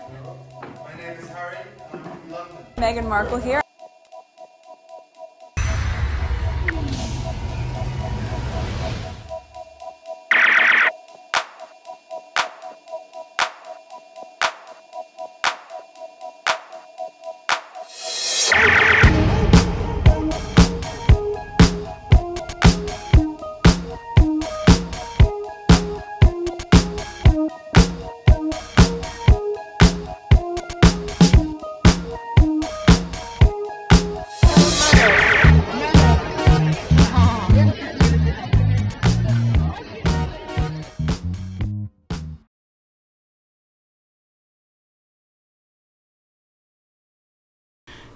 My name is Harry. I'm from London. Meghan Markle here.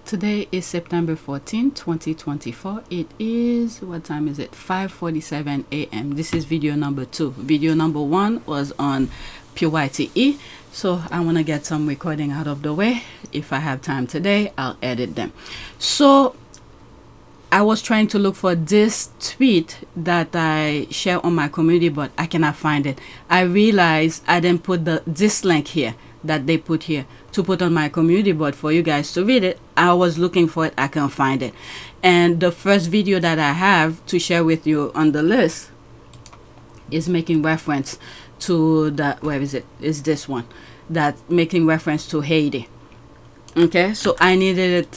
Today is September 14, 2024. It is, what time is it? 5:47 a.m. This is video number 2. Video number 1 was on Pt1. So I want to get some recording out of the way. If I have time today, I'll edit them. So I was trying to look for this tweet that I share on my community, but I cannot find it. I realized I didn't put this link here that they put here to put on my community board for you guys to read it. I was looking for it, I can't find it. And the first video that I have to share with you on the list is making reference to the, where is it? Is this one that making reference to Haiti. Okay, so I needed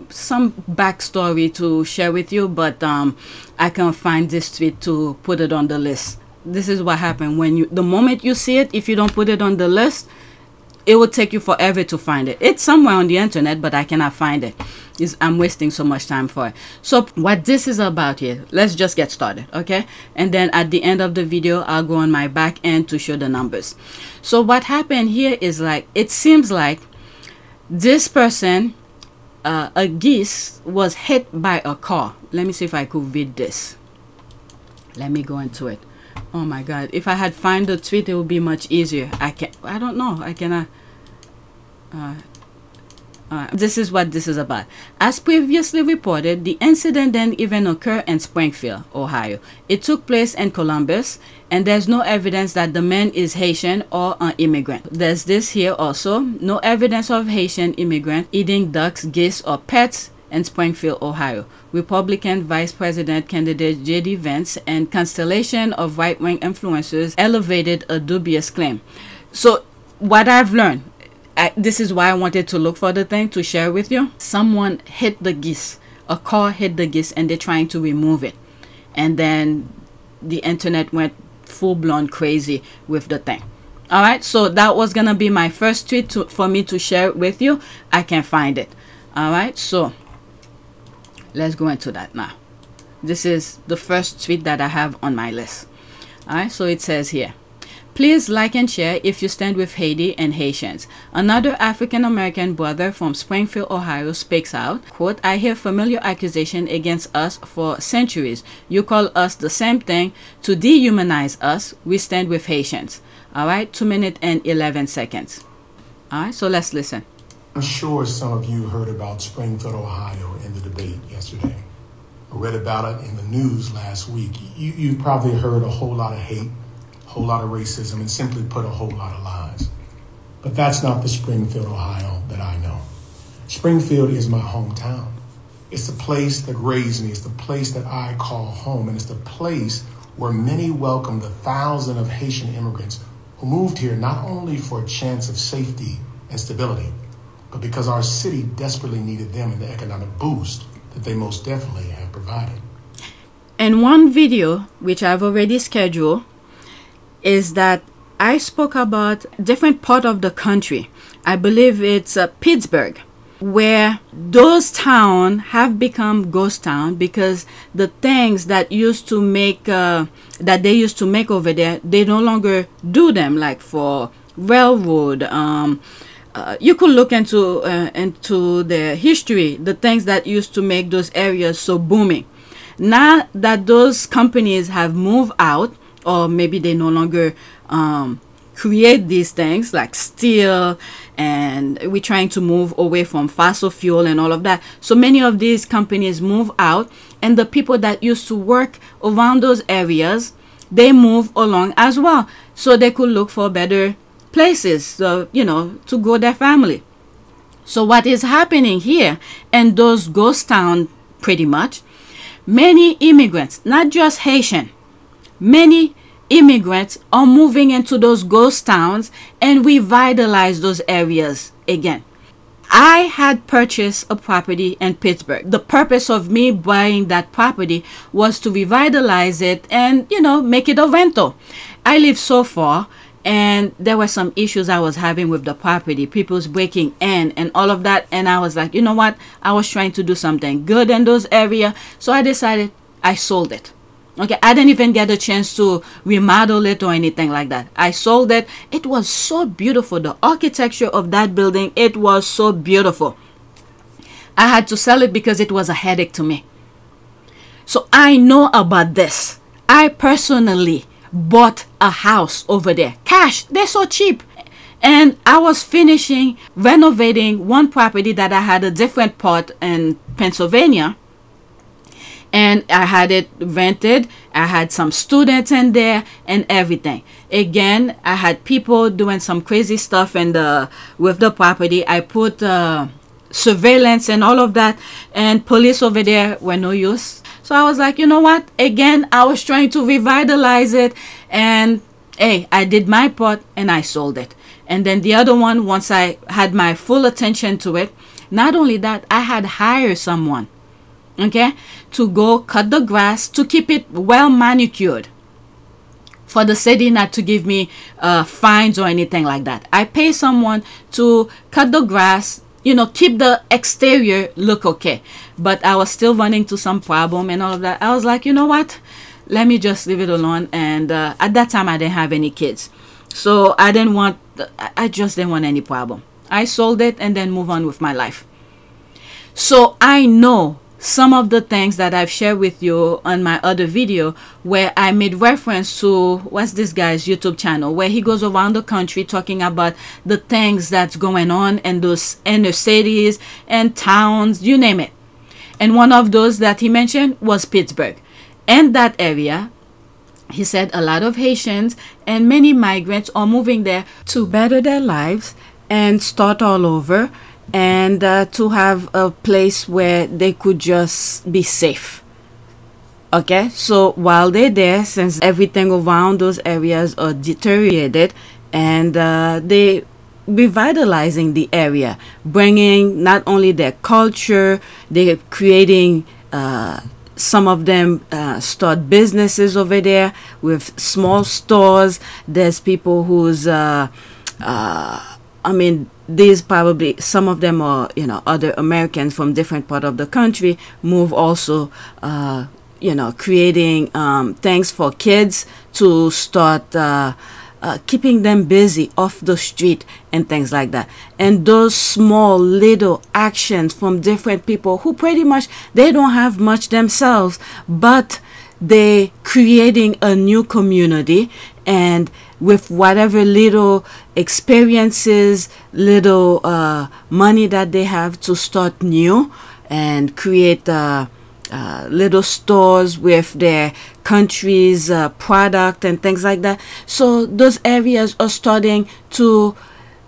some backstory to share with you, but I can't find this tweet to put it on the list. This is what happened when you, the moment you see it, if you don't put it on the list, it will take you forever to find it. It's somewhere on the internet, but I cannot find it. I'm wasting so much time for it. So what this is about here, let's just get started, okay? And then at the end of the video, I'll go on my back end to show the numbers. So what happened here is, like, it seems like this person, a geese, was hit by a car. Let me see if I could read this. Let me go into it. Oh my god, if I had found the tweet, it would be much easier. I don't know, I cannot. This is what this is about. As previously reported, the incident didn't even occur in Springfield, Ohio. It took place in Columbus, and there's no evidence that the man is Haitian or an immigrant. There's this here also, no evidence of Haitian immigrant eating ducks, geese, or pets in Springfield, Ohio. Republican Vice President candidate J.D. Vance and constellation of right-wing influencers elevated a dubious claim. So what I've learned, this is why I wanted to look for the thing to share with you. Someone hit the geese. A car hit the geese and they're trying to remove it. And then the internet went full-blown crazy with the thing. All right, so that was going to be my first tweet for me to share with you. I can't find it. All right, so let's go into that now. This is the first tweet that I have on my list. All right, so it says here, please like and share if you stand with Haiti and Haitians. Another African-American brother from Springfield, Ohio speaks out, quote, I hear familiar accusation against us for centuries. You call us the same thing. To dehumanize us, we stand with Haitians. All right, 2 minutes and 11 seconds. All right, so let's listen. I'm sure some of you heard about Springfield, Ohio in the debate yesterday. I read about it in the news last week. You probably heard a whole lot of hate, a whole lot of racism, and simply put, a whole lot of lies. But that's not the Springfield, Ohio that I know. Springfield is my hometown. It's the place that raised me. It's the place that I call home. And it's the place where many welcomed the thousands of Haitian immigrants who moved here not only for a chance of safety and stability, but because our city desperately needed them and the economic boost that they most definitely have provided. And one video, which I've already scheduled, is that I spoke about different part of the country. I believe it's Pittsburgh, where those towns have become ghost town because the things that used to make, that they used to make over there, they no longer do them, like for railroad, you could look into the history, the things that used to make those areas so booming. Now that those companies have moved out, or maybe they no longer create these things like steel, and we're trying to move away from fossil fuel and all of that. So many of these companies move out, and the people that used to work around those areas, they move along as well, so they could look for better places, you know, to grow their family. So what is happening here in those ghost towns, pretty much, many immigrants, not just Haitian, many immigrants are moving into those ghost towns and revitalize those areas again. I had purchased a property in Pittsburgh. The purpose of me buying that property was to revitalize it and, you know, make it a rental. I live so far, and there were some issues I was having with the property. People's breaking in and all of that. And I was like, you know what? I was trying to do something good in those areas. So I decided I sold it. Okay, I didn't even get a chance to remodel it or anything like that. I sold it. It was so beautiful. The architecture of that building, it was so beautiful. I had to sell it because it was a headache to me. So I know about this. I personally bought a house over there. Cash. They're so cheap. And I was finishing renovating one property that I had a different part in Pennsylvania. And I had it rented. I had some students in there and everything. Again, I had people doing some crazy stuff with the property. I put surveillance and all of that, and police over there were no use. So I was like, you know what? Again, I was trying to revitalize it, and hey, I did my part and I sold it. And then the other one, once I had my full attention to it, not only that, I had hired someone, okay, to go cut the grass, to keep it well manicured, for the city not to give me fines or anything like that. I pay someone to cut the grass, you know, keep the exterior look okay. But I was still running to some problem and all of that. I was like, you know what? Let me just leave it alone. And at that time, I didn't have any kids. So I just didn't want any problem. I sold it and then move on with my life. So I know some of the things that I've shared with you on my other video, where I made reference to what's this guy's YouTube channel, where he goes around the country talking about the things that's going on in those inner cities and towns, you name it. And one of those that he mentioned was Pittsburgh. In that area, he said a lot of Haitians and many migrants are moving there to better their lives and start all over, and to have a place where they could just be safe. Okay, so while they're there, since everything around those areas are deteriorated, and they revitalizing the area, bringing not only their culture, they're creating some of them start businesses over there with small stores. There's people who's I mean, these probably, some of them are, you know, other Americans from different part of the country move also, you know, creating things for kids to start keeping them busy off the street and things like that. And those small little actions from different people who pretty much, they don't have much themselves, but they creating a new community, and with whatever little experiences, little money that they have to start new and create little stores with their country's product and things like that. So those areas are starting to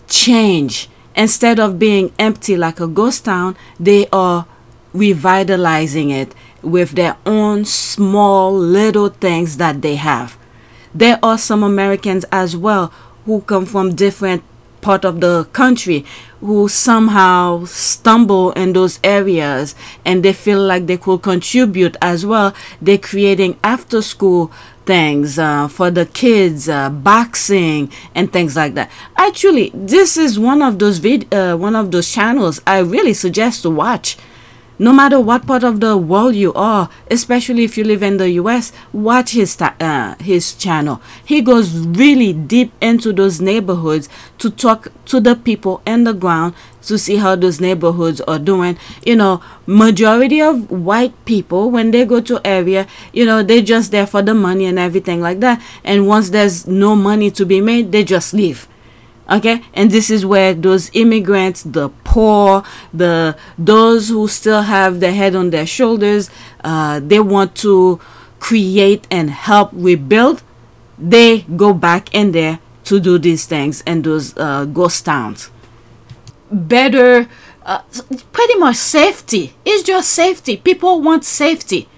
change. Instead of being empty like a ghost town, they are revitalizing it with their own small little things that they have. There are some Americans as well who come from different part of the country who somehow stumble in those areas and they feel like they could contribute as well. They're creating after school things for the kids, boxing and things like that. Actually, this is one of those channels I really suggest to watch. No matter what part of the world you are, especially if you live in the US, watch his channel. He goes really deep into those neighborhoods to talk to the people on the ground to see how those neighborhoods are doing. You know, majority of white people, when they go to area, you know, they're just there for the money and everything like that. And once there's no money to be made, they just leave. Okay, and this is where those immigrants, the poor, those who still have their head on their shoulders, they want to create and help rebuild. They go back in there to do these things in those ghost towns. Better, pretty much safety. It's just safety. People want safety.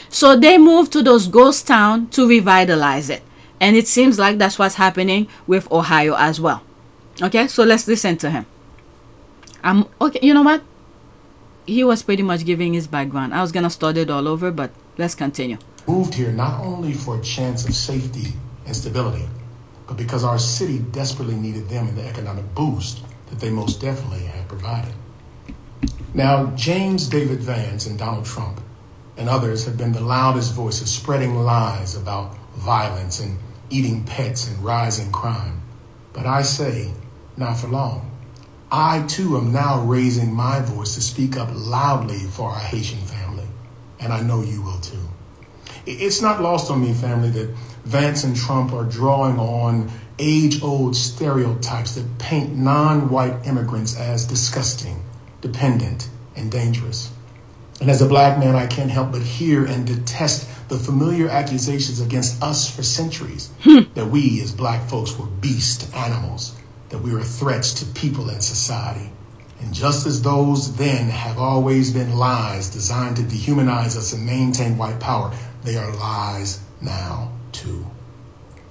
So they move to those ghost towns to revitalize it. And it seems like that's what's happening with Ohio as well. Okay, so let's listen to him. Okay, you know what? He was pretty much giving his background. I was going to start it all over, but let's continue. Moved here not only for a chance of safety and stability, but because our city desperately needed them in the economic boost that they most definitely had provided. Now, James David Vance and Donald Trump and others have been the loudest voices spreading lies about violence and eating pets and rising crime. But I say, not for long. I, too, am now raising my voice to speak up loudly for our Haitian family, and I know you will, too. It's not lost on me, family, that Vance and Trump are drawing on age-old stereotypes that paint non-white immigrants as disgusting, dependent, and dangerous. And as a black man, I can't help but hear and detest the familiar accusations against us for centuries that we as black folks were beast animals, that we were threats to people and society. And just as those then have always been lies designed to dehumanize us and maintain white power, they are lies now too.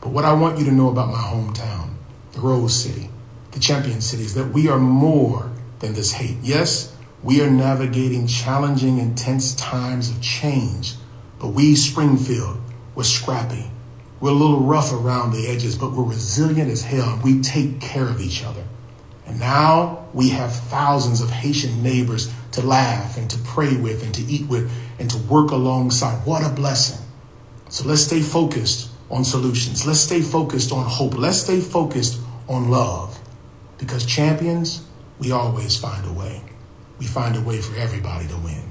But what I want you to know about my hometown, the Rose City, the Champion City, is that we are more than this hate. Yes, we are navigating challenging, intense times of change, but we, Springfield, we're scrappy. We're a little rough around the edges, but we're resilient as hell, and we take care of each other. And now we have thousands of Haitian neighbors to laugh and to pray with and to eat with and to work alongside. What a blessing. So let's stay focused on solutions. Let's stay focused on hope. Let's stay focused on love. Because champions, we always find a way. We find a way for everybody to win.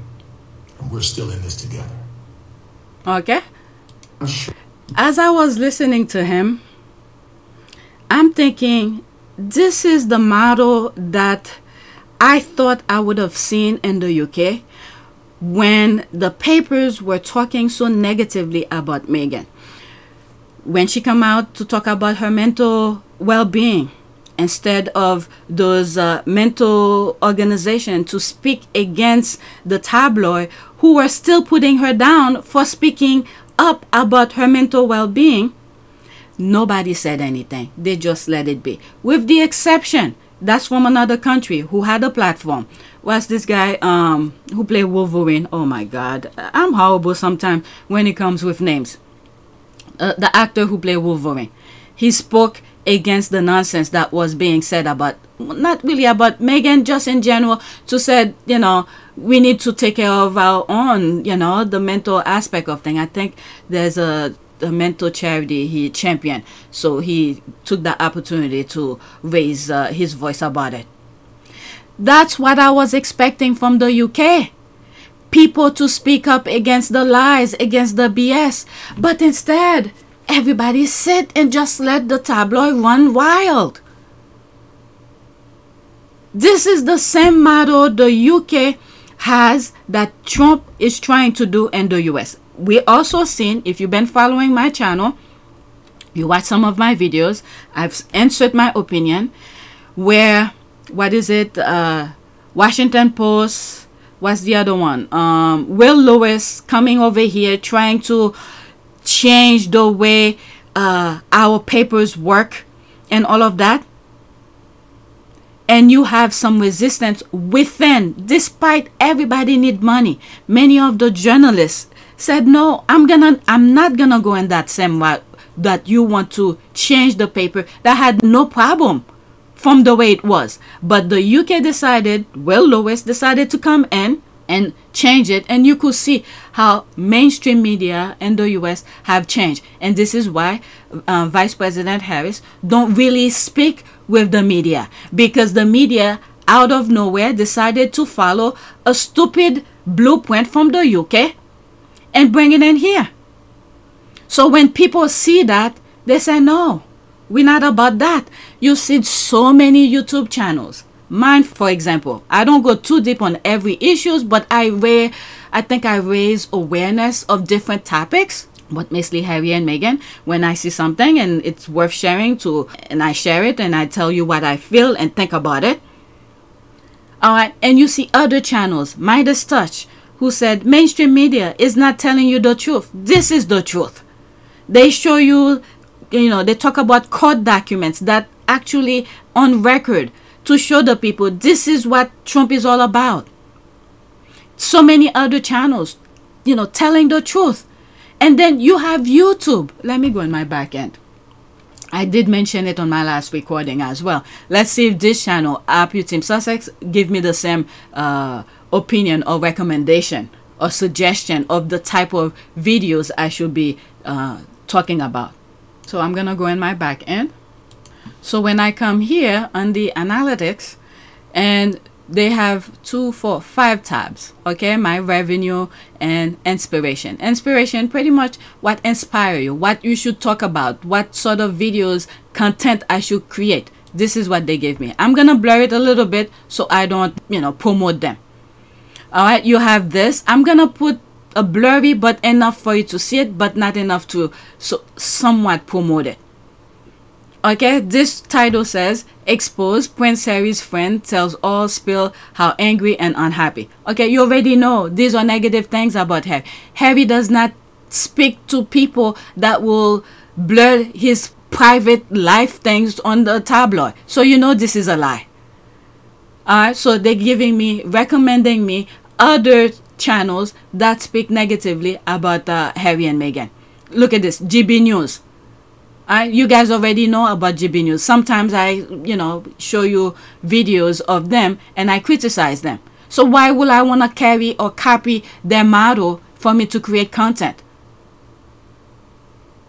And we're still in this together. Okay. As I was listening to him, I'm thinking, this is the model that I thought I would have seen in the UK when the papers were talking so negatively about Meghan. When she came out to talk about her mental well-being, instead of those mental organizations to speak against the tabloid who were still putting her down for speaking up about her mental well-being, nobody said anything. They just let it be. With the exception, that's from another country who had a platform. Was this guy who played Wolverine? Oh my God, I'm horrible sometimes when it comes with names. The actor who played Wolverine, he spoke against the nonsense that was being said about, not really about Meghan, just in general, to said, you know, we need to take care of our own, you know, the mental aspect of things. I think there's a mental charity he championed, so he took the opportunity to raise his voice about it. That's what I was expecting from the UK. People to speak up against the lies, against the BS. But instead, everybody sit and just let the tabloid run wild. This is the same model the UK has that Trump is trying to do in the US. We also seen, if you've been following my channel, you watch some of my videos, I've answered my opinion, where, what is it, Washington Post, what's the other one, Will Lewis coming over here trying to change the way our papers work and all of that. And you have some resistance within, despite everybody need money. Many of the journalists said, no, I'm not gonna go in that same route that you want to change the paper that had no problem from the way it was. But the UK decided, Will Lewis decided to come in and change it, and you could see how mainstream media in the US have changed. And this is why Vice President Harris don't really speak with the media, because the media out of nowhere decided to follow a stupid blueprint from the UK and bring it in here. So when people see that, they say, no, we're not about that. You see so many YouTube channels. Mine, for example, I don't go too deep on every issues, but I think I raise awareness of different topics. But mostly Harry and Meghan, when I see something and it's worth sharing to, and I share it and I tell you what I feel and think about it. Alright, and you see other channels, Midas Touch, who said mainstream media is not telling you the truth. This is the truth. They show you, they talk about court documents that actually on record to show the people this is what Trump is all about. So many other channels, telling the truth. And then you have YouTube. Let me go in my back end. I did mention it on my last recording as well. Let's see if this channel, APTS Sussex, give me the same opinion or recommendation or suggestion of the type of videos I should be talking about. So I'm going to go in my back end. So when I come here on the analytics, and they have 2, 4, 5 tabs. Okay, my revenue and inspiration. Inspiration, pretty much what inspire you, what you should talk about, what sort of videos, content I should create. This is what they gave me. I'm gonna blur it a little bit so I don't, promote them. All right, you have this. I'm gonna put a blurry, but enough for you to see it, but not enough to somewhat promote it. Okay, this title says, expose Prince Harry's friend tells all spill how angry and unhappy. Okay, you already know these are negative things about Harry. Harry does not speak to people that will blur his private life things on the tabloid. So this is a lie. Alright, so they're recommending me other channels that speak negatively about Harry and Meghan. Look at this, GB News. You guys already know about GB News. Sometimes I, show you videos of them and I criticize them. So why would I want to carry or copy their model for me to create content?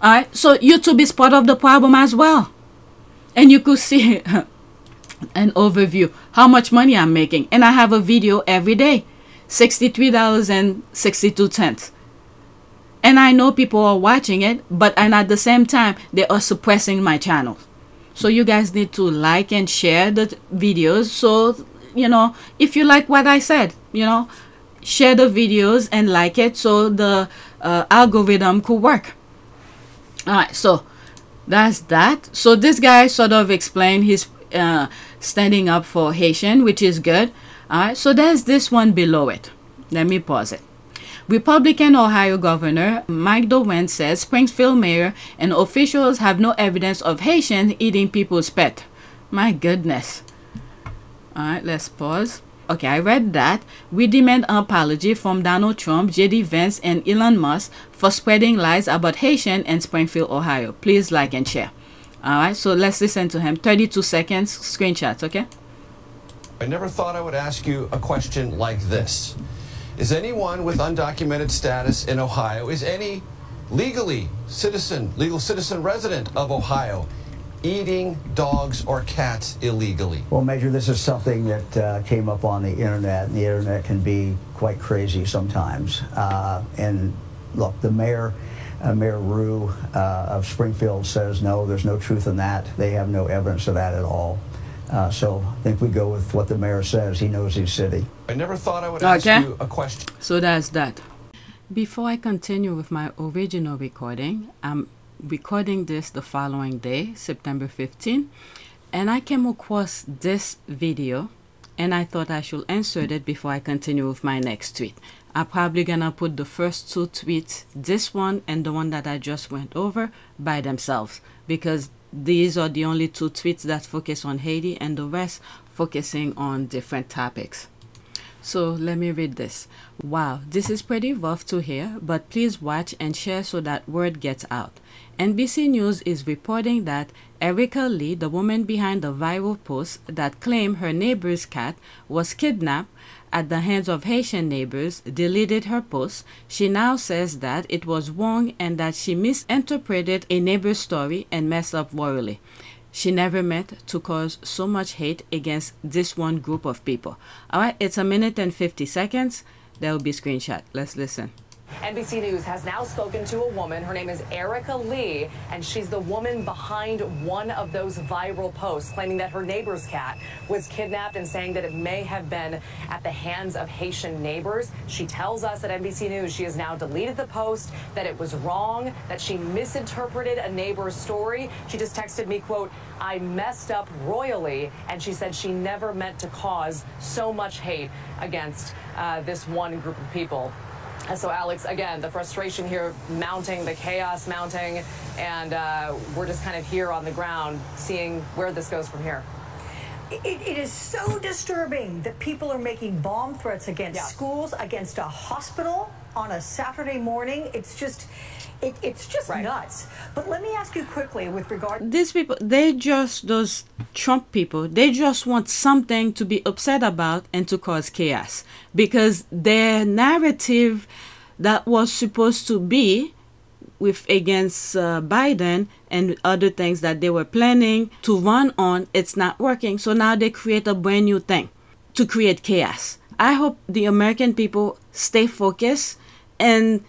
Alright, so YouTube is part of the problem as well. And you could see an overview, how much money I'm making. And I have a video every day, $63.62. And I know people are watching it, and at the same time, they are suppressing my channel. So you guys need to like and share the videos. So, if you like what I said, share the videos and like it so the algorithm could work. All right, so that's that. So this guy sort of explained his standing up for Haitian, which is good. All right, so there's this one below it. Let me pause it. Republican Ohio Governor Mike DeWine says Springfield mayor and officials have no evidence of Haitians eating people's pet. My goodness. Alright, let's pause. Okay, I read that. We demand an apology from Donald Trump, J.D. Vance, and Elon Musk for spreading lies about Haitian in Springfield, Ohio. Please like and share. Alright, so let's listen to him. 32 seconds, screenshots, okay? I never thought I would ask you a question like this. Is anyone with undocumented status in Ohio, is any legal citizen resident of Ohio eating dogs or cats illegally? Well, Major, this is something that came up on the internet, and the internet can be quite crazy sometimes. And look, the mayor, Mayor Rue of Springfield says, no, there's no truth in that. They have no evidence of that at all. So I think we go with what the mayor says. He knows his city. I never thought I would ask you a question. So that's that. Before I continue with my original recording, I'm recording this the following day, September 15, and I came across this video and I thought I should insert it before I continue with my next tweet. I'm probably gonna put the first 2 tweets, this one and the one that I just went over, by themselves, because these are the only 2 tweets that focus on Haiti and the rest focusing on different topics. So let me read this. Wow, this is pretty rough to hear, but please watch and share so that word gets out. NBC News is reporting that Erica Lee, the woman behind the viral post that claimed her neighbor's cat was kidnapped at the hands of Haitian neighbors, deleted her post. She now says that it was wrong and that she misinterpreted a neighbor's story and messed up royally. She never meant to cause so much hate against this one group of people. All right, it's 1 minute and 50 seconds. There will be a screenshot. Let's listen. NBC News has now spoken to a woman. Her name is Erica Lee, and she's the woman behind one of those viral posts claiming that her neighbor's cat was kidnapped and saying that it may have been at the hands of Haitian neighbors. She tells us at NBC News she has now deleted the post, that it was wrong, that she misinterpreted a neighbor's story. She just texted me, quote, "I messed up royally," and she said she never meant to cause so much hate against this one group of people. And so, Alex, again, the frustration here mounting, the chaos mounting, and we're just kind of here on the ground seeing where this goes from here. It is so disturbing that people are making bomb threats against schools, against a hospital on a Saturday morning. It's just right. Nuts. But let me ask you quickly with regard... These people, those Trump people, they just want something to be upset about and to cause chaos. Because their narrative that was supposed to be against Biden and other things that they were planning to run on, it's not working. So now they create a brand new thing to create chaos. I hope the American people stay focused and,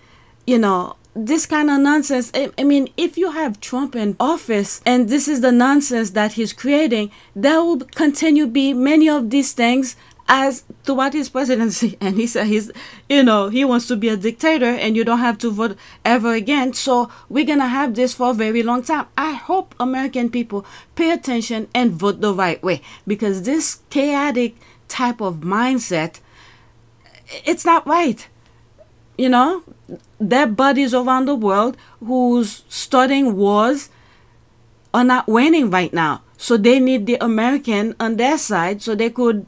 you know, this kind of nonsense. I mean, if you have Trump in office and this is the nonsense that he's creating, there will continue be many of these things as throughout his presidency. And he said he wants to be a dictator and you don't have to vote ever again. So we're going to have this for a very long time. I hope American people pay attention and vote the right way, because this chaotic type of mindset, it's not right. You know, their buddies around the world who's starting wars are not winning right now. So they need the American on their side so they could...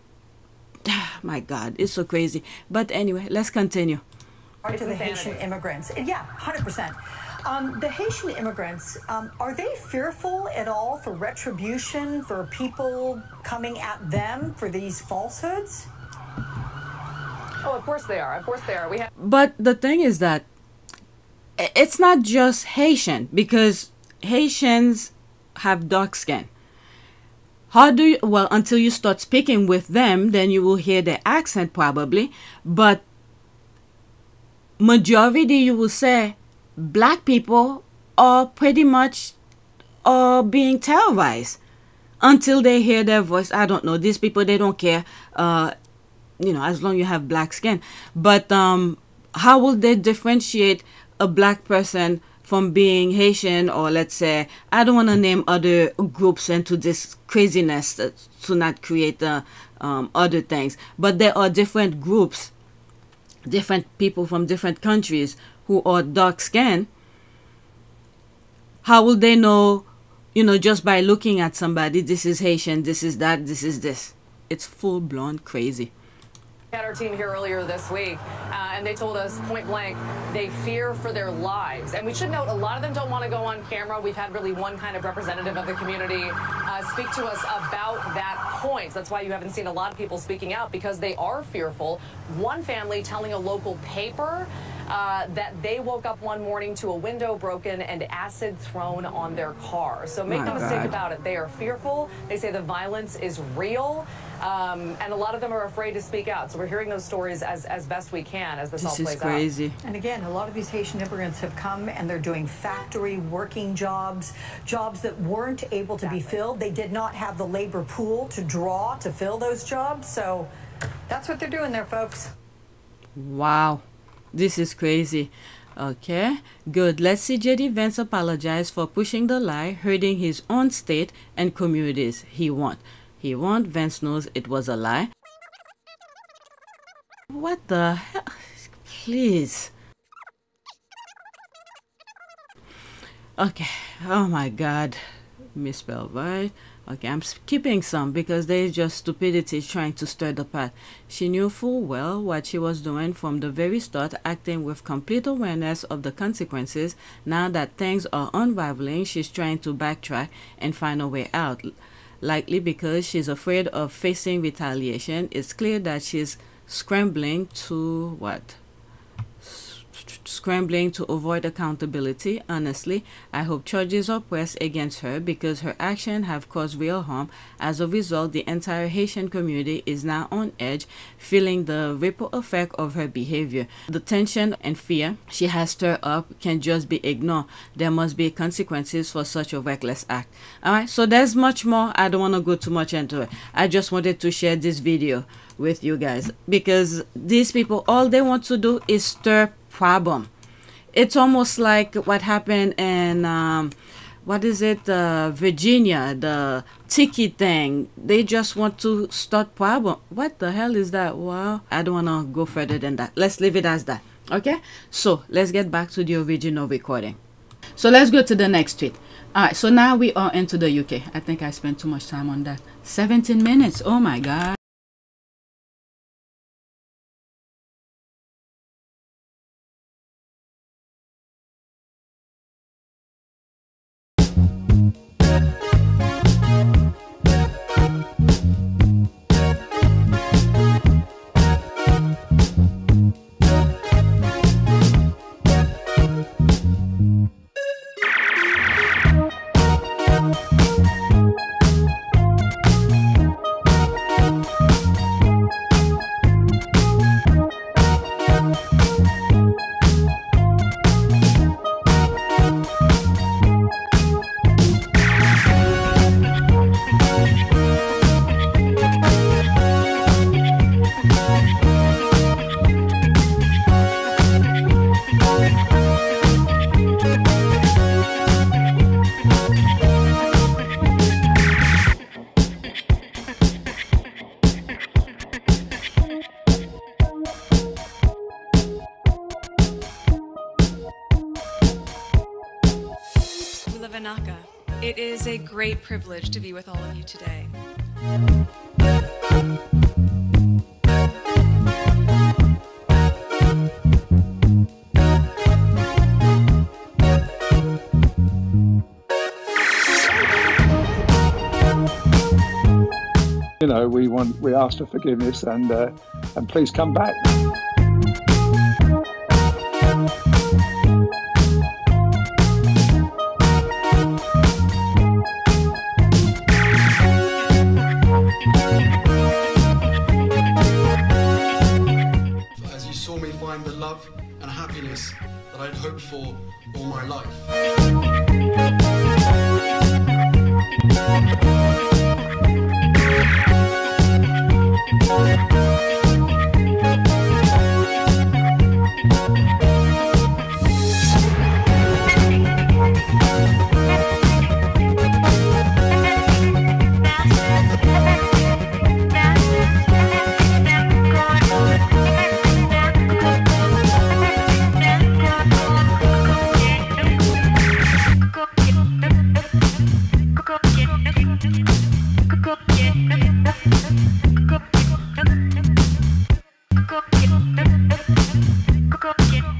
My God, it's so crazy. But anyway, let's continue. To the Haitian immigrants. Yeah, 100%. The Haitian immigrants, are they fearful at all for retribution, for people coming at them for these falsehoods? Oh, of course they are. Of course they are. But the thing is that it's not just Haitian, because Haitians have dark skin. How do you, well, until you start speaking with them, then you will hear their accent probably. But majority, you will say, black people are pretty much being terrorized until they hear their voice. I don't know. These people, they don't care. You know, as long as you have black skin. But how will they differentiate a black person from being Haitian, or let's say, I don't want to name other groups into this craziness to not create other things. But there are different groups, different people from different countries who are dark skinned. How will they know, you know, just by looking at somebody, this is Haitian, this is that, this is this? It's full-blown crazy. Had our team here earlier this week, and they told us point blank they fear for their lives. And we should note, a lot of them don't want to go on camera. We've had really one kind of representative of the community speak to us about that point. That's why you haven't seen a lot of people speaking out, because they are fearful. One family telling a local paper that they woke up one morning to a window broken and acid thrown on their car. So make no mistake about it, they are fearful. They say the violence is real, and a lot of them are afraid to speak out. So we're hearing those stories as best we can as this all plays out. This is crazy. And again, a lot of these Haitian immigrants have come and they're doing factory working jobs that weren't able to be filled. They did not have the labor pool to draw to fill those jobs. So that's what they're doing there, folks. Wow. This is crazy. Okay, good. Let's see J.D. Vance apologize for pushing the lie, hurting his own state and communities. He won't. Vance knows it was a lie. What the hell? Please. Okay. Oh my God. Misspelled, right? Okay, I'm skipping some because there's just stupidity trying to stir the pot. She knew full well what she was doing from the very start, acting with complete awareness of the consequences. Now that things are unraveling, she's trying to backtrack and find a way out. Likely because she's afraid of facing retaliation. It's clear that she's scrambling to what? scrambling to avoid accountability. Honestly, I hope charges are pressed against her because her actions have caused real harm. As a result, the entire Haitian community is now on edge, feeling the ripple effect of her behavior. The tension and fear she has stirred up can just be ignored. There must be consequences for such a reckless act. Alright, so there's much more. I don't want to go too much into it. I just wanted to share this video with you guys because these people, all they want to do is stir problem. It's almost like what happened in what is it, Virginia, the tiki thing. They just want to start problem. What the hell is that? Well, I don't want to go further than that. Let's leave it as that. Okay, so let's get back to the original recording. So let's go to the next tweet. Alright, so now we are into the UK. I think I spent too much time on that. 17 minutes. Oh my god. It is a great privilege to be with all of you today. You know, we ask for forgiveness and please come back. As you saw me find the love and happiness that I'd hoped for all my life.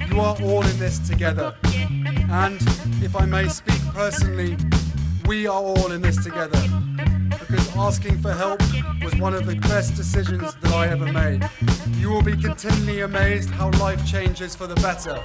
You are all in this together, and if I may speak personally, we are all in this together, because asking for help was one of the best decisions that I ever made. You will be continually amazed how life changes for the better